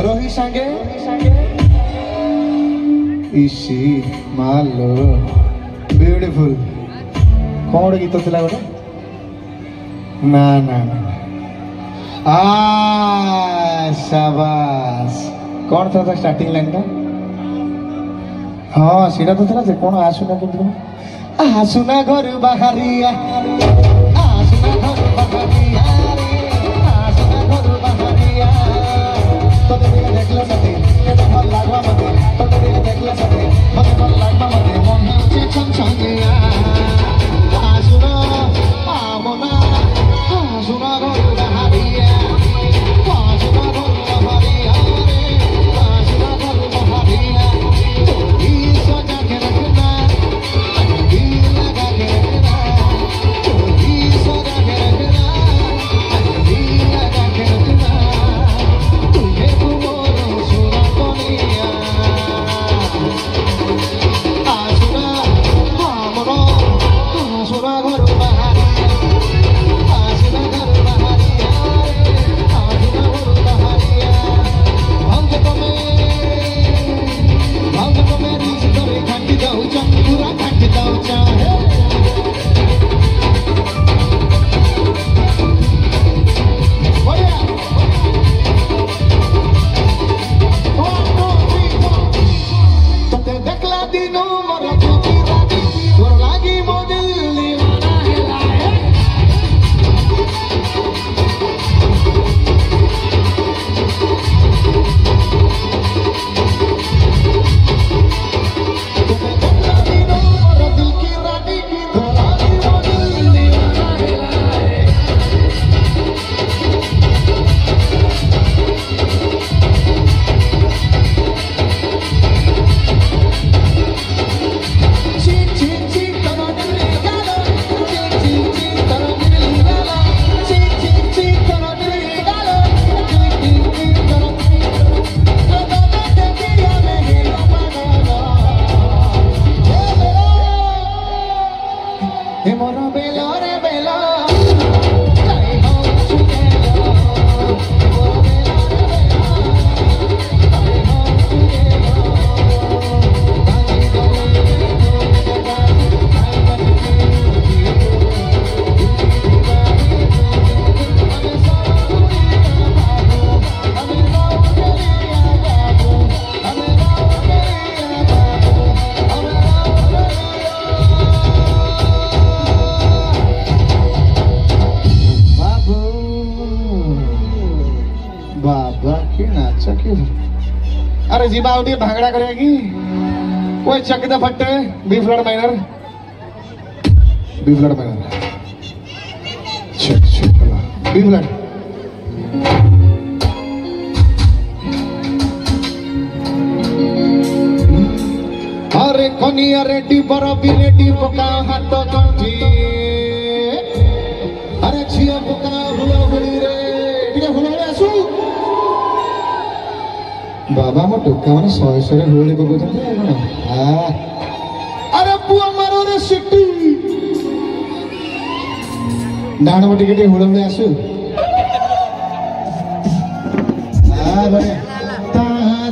रोही सांगे इसी मालो ब्यूटीफुल कौन गीत थिला गोटे ना ना ना शाबाश कौन था स्टार्टिंग लाइन का हाँ सीधा तो था कौन आसुना के आसुना घर बाहरिया आसुना घर बाहरिया आसुना घर बाहरिया तो देखला सते भल लागवा मते तो देखला सते मते भल लागवा मते मन होचे छन छनिया आसुना आमना आसुना घर बाहरिया आसुना घर बाहरिया रे आसुना घर बाहरिया ई सजा के रखना ई लगा के रखना ई सजा के रखना ई लगा के रखना तुझे मोरो सुना कोनिया आसुना आमना आसुना घर बाहरिया आसुना घर बाहरिया आसुना घर बाहरिया भंग में रिस करे खंड जाऊचा पूरा खंड जाऊचा बढ़िया 1 2 3 तते देखला दिनो मोर चुकी राती तोर लागी मो दिल दीवाना हेला है तते देखला दिनो मोर दिल की रानी तोर लागी मो दिल दीवाना हेला है ची ची ची तनो दिल गालो ची ची ची तनो दिल गालो ची ची ची तनो दिल गालो ची ची ची तनो तो ते दिया में हिला बनाना हे मोरा बेलो रे बेलो काई हो सुनेलो मोरा बेलो रे बेलो काई हो सुनेलो ताजी गली बाबा की नाचा की अरे जीबा उठी भांगड़ा करेगी कोई चक दे फट्टे बी फ्लड माइनर चेक चेक बी फ्लड अरे कनिया रेडी बरबी रेडी पका हाथ कंठी अरे झिया पका हुआ हुई रे टिके हुआ आसु बाबा मो टोका माने 100 रे होली पकोचंती कोन अरे पुआ मारो रे सिटी डाण मटी के हुळम आसु बढिया